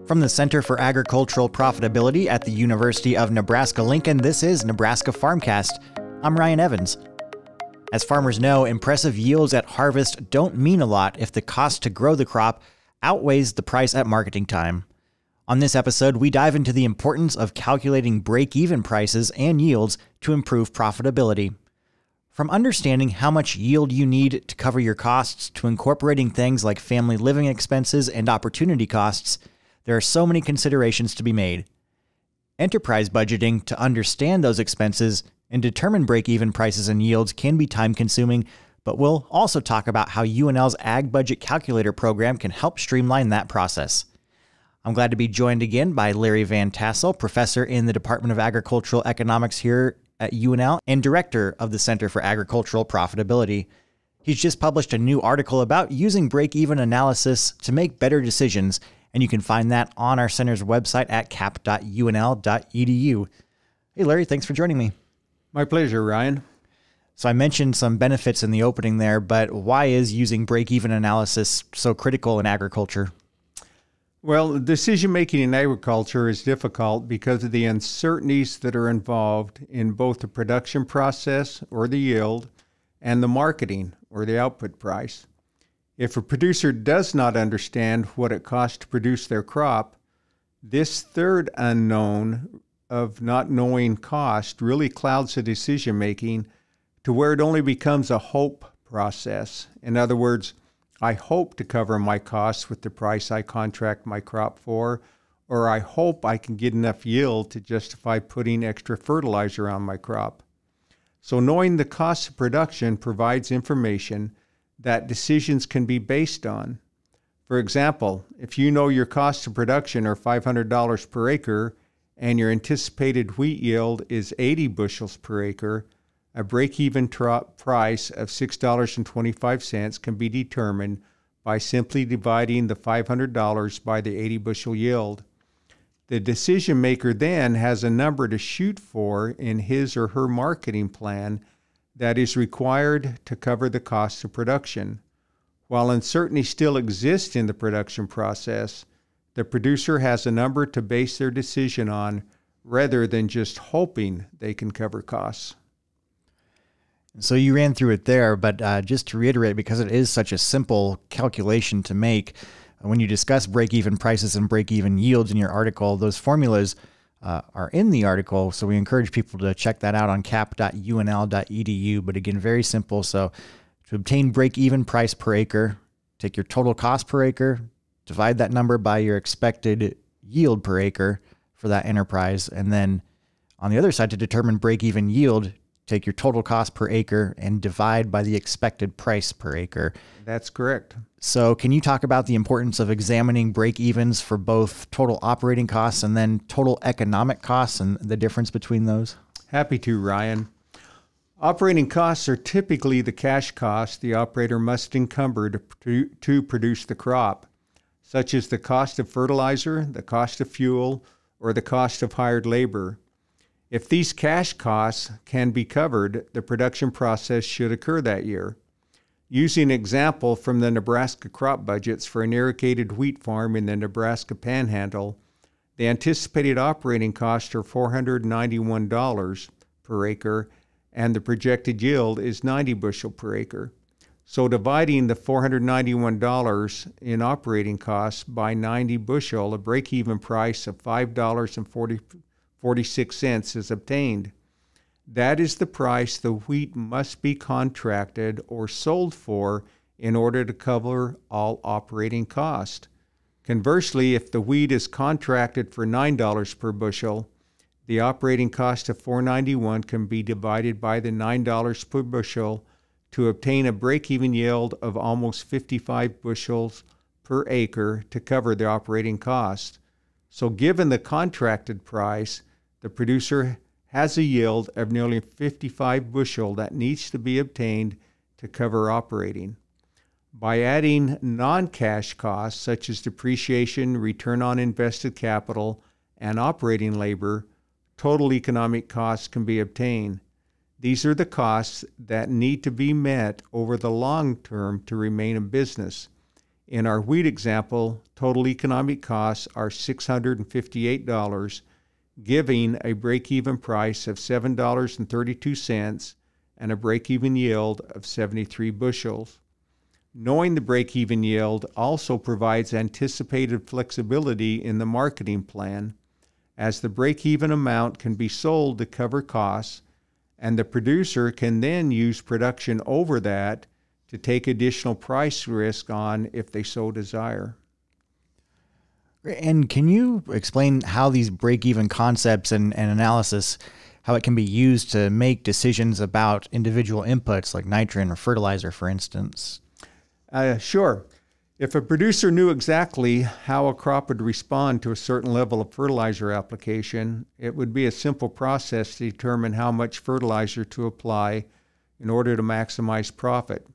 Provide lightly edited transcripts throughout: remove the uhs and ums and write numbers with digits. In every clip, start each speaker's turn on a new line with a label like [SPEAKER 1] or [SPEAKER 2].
[SPEAKER 1] From the Center for Agricultural Profitability at the University of Nebraska-Lincoln, this is Nebraska FARMcast. I'm Ryan Evans. As farmers know, impressive yields at harvest don't mean a lot if the cost to grow the crop outweighs the price at marketing time. On this episode, we dive into the importance of calculating break-even prices and yields to improve profitability. From understanding how much yield you need to cover your costs to incorporating things like family living expenses and opportunity costs, there are so many considerations to be made. Enterprise budgeting to understand those expenses and determine break-even prices and yields can be time-consuming, but we'll also talk about how UNL's Ag Budget Calculator program can help streamline that process. I'm glad to be joined again by Larry Van Tassell, professor in the Department of Agricultural Economics here at UNL and director of the Center for Agricultural Profitability. He's just published a new article about using break-even analysis to make better decisions, and you can find that on our center's website at cap.unl.edu. Hey, Larry, thanks for joining me.
[SPEAKER 2] My pleasure, Ryan.
[SPEAKER 1] So I mentioned some benefits in the opening there, but why is using break-even analysis so critical in agriculture?
[SPEAKER 2] Well, decision-making in agriculture is difficult because of the uncertainties that are involved in both the production process, or the yield, and the marketing, or the output price. If a producer does not understand what it costs to produce their crop, this third unknown of not knowing cost really clouds the decision-making to where it only becomes a hope process. In other words, I hope to cover my costs with the price I contract my crop for, or I hope I can get enough yield to justify putting extra fertilizer on my crop. So knowing the cost of production provides information that decisions can be based on. For example, if you know your costs of production are $500 per acre and your anticipated wheat yield is 80 bushels per acre, a break-even price of $6.25 can be determined by simply dividing the $500 by the 80 bushel yield. The decision maker then has a number to shoot for in his or her marketing plan that is required to cover the costs of production. While uncertainty still exists in the production process, the producer has a number to base their decision on rather than just hoping they can cover costs.
[SPEAKER 1] So you ran through it there, but just to reiterate, because it is such a simple calculation to make, when you discuss break-even prices and break-even yields in your article, those formulas are in the article, so we encourage people to check that out on cap.unl.edu. But again, very simple. So to obtain break-even price per acre, take your total cost per acre, divide that number by your expected yield per acre for that enterprise, and then on the other side, to determine break-even yield, take your total cost per acre and divide by the expected price per acre.
[SPEAKER 2] That's correct.
[SPEAKER 1] So can you talk about the importance of examining break-evens for both total operating costs and then total economic costs and the difference between those?
[SPEAKER 2] Happy to, Ryan. Operating costs are typically the cash costs the operator must encumber to produce the crop, such as the cost of fertilizer, the cost of fuel, or the cost of hired labor. If these cash costs can be covered, the production process should occur that year. Using an example from the Nebraska crop budgets for an irrigated wheat farm in the Nebraska Panhandle, the anticipated operating costs are $491 per acre, and the projected yield is 90 bushel per acre. So dividing the $491 in operating costs by 90 bushel, a break-even price of $5.46 is obtained. That is the price the wheat must be contracted or sold for in order to cover all operating cost. Conversely, if the wheat is contracted for $9 per bushel, the operating cost of $491 can be divided by the $9 per bushel to obtain a break-even yield of almost 55 bushels per acre to cover the operating cost. So given the contracted price, the producer has a yield of nearly 55 bushel that needs to be obtained to cover operating. By adding non-cash costs such as depreciation, return on invested capital, and operating labor, total economic costs can be obtained. These are the costs that need to be met over the long term to remain in business. In our wheat example, total economic costs are $658, giving a break-even price of $7.32 and a break-even yield of 73 bushels. Knowing the break-even yield also provides anticipated flexibility in the marketing plan, as the break-even amount can be sold to cover costs, and the producer can then use production over that to take additional price risk on if they so desire.
[SPEAKER 1] And can you explain how these break-even concepts and analysis, how it can be used to make decisions about individual inputs like nitrogen or fertilizer, for instance?
[SPEAKER 2] Sure. If a producer knew exactly how a crop would respond to a certain level of fertilizer application, it would be a simple process to determine how much fertilizer to apply in order to maximize profit.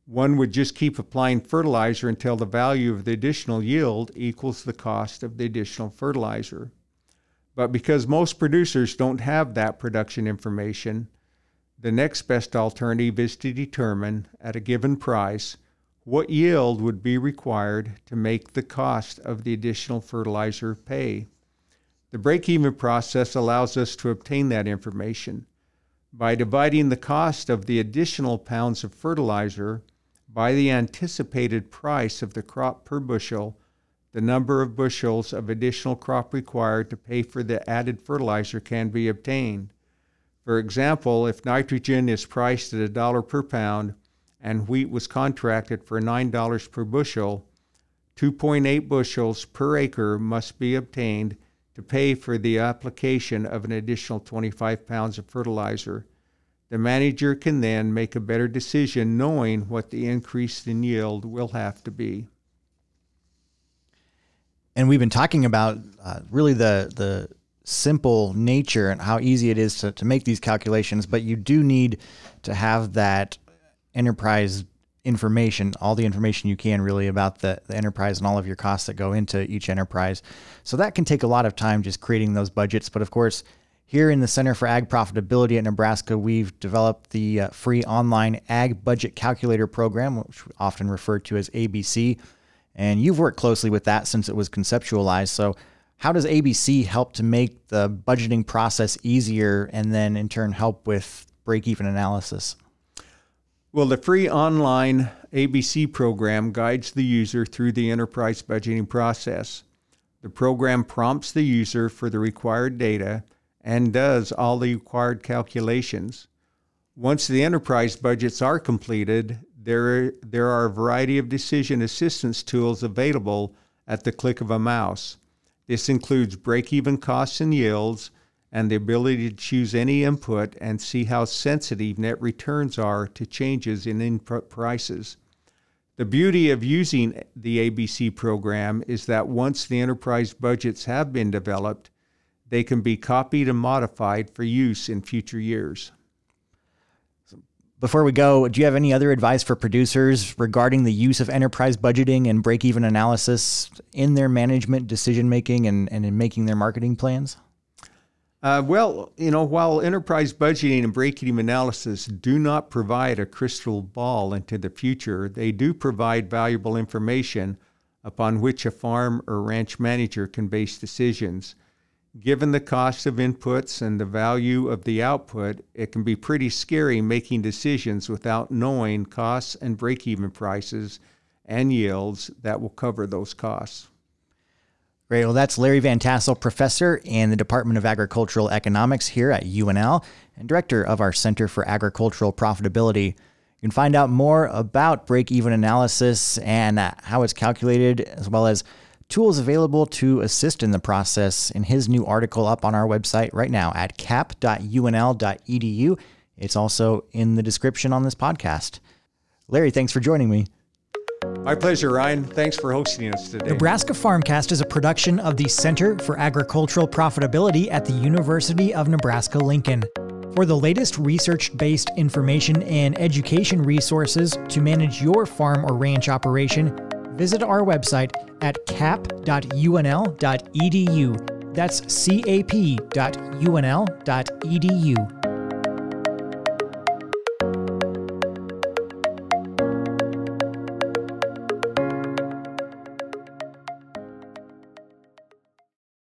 [SPEAKER 2] One would just keep applying fertilizer until the value of the additional yield equals the cost of the additional fertilizer. But because most producers don't have that production information, the next best alternative is to determine, at a given price, what yield would be required to make the cost of the additional fertilizer pay. The break-even process allows us to obtain that information. By dividing the cost of the additional pounds of fertilizer by the anticipated price of the crop per bushel, the number of bushels of additional crop required to pay for the added fertilizer can be obtained. For example, if nitrogen is priced at $1 per pound and wheat was contracted for $9 per bushel, 2.8 bushels per acre must be obtained to pay for the application of an additional 25 pounds of fertilizer. The manager can then make a better decision knowing what the increase in yield will have to be.
[SPEAKER 1] And we've been talking about really the simple nature and how easy it is to make these calculations, but you do need to have that enterprise information, all the information you can really about the enterprise and all of your costs that go into each enterprise. So that can take a lot of time just creating those budgets. But of course, here in the Center for Ag Profitability at Nebraska, we've developed the free online Ag Budget Calculator program, which we often referred to as ABC. And you've worked closely with that since it was conceptualized. So how does ABC help to make the budgeting process easier and then in turn help with break-even analysis?
[SPEAKER 2] Well, the free online ABC program guides the user through the enterprise budgeting process. The program prompts the user for the required data and does all the required calculations. Once the enterprise budgets are completed, there are a variety of decision assistance tools available at the click of a mouse. This includes break-even costs and yields, and the ability to choose any input and see how sensitive net returns are to changes in input prices. The beauty of using the ABC program is that once the enterprise budgets have been developed, they can be copied and modified for use in future years.
[SPEAKER 1] Before we go, do you have any other advice for producers regarding the use of enterprise budgeting and break-even analysis in their management decision-making and in making their marketing plans?
[SPEAKER 2] While enterprise budgeting and break-even analysis do not provide a crystal ball into the future, they do provide valuable information upon which a farm or ranch manager can base decisions. Given the cost of inputs and the value of the output, it can be pretty scary making decisions without knowing costs and break-even prices and yields that will cover those costs.
[SPEAKER 1] Great. Well, that's Larry Van Tassell, professor in the Department of Agricultural Economics here at UNL and director of our Center for Agricultural Profitability. You can find out more about break-even analysis and how it's calculated, as well as tools available to assist in the process in his new article up on our website right now at cap.unl.edu. It's also in the description on this podcast. Larry, thanks for joining me.
[SPEAKER 2] My pleasure, Ryan. Thanks for hosting us today.
[SPEAKER 1] Nebraska FARMcast is a production of the Center for Agricultural Profitability at the University of Nebraska-Lincoln. For the latest research-based information and education resources to manage your farm or ranch operation, visit our website at cap.unl.edu. That's cap.unl.edu.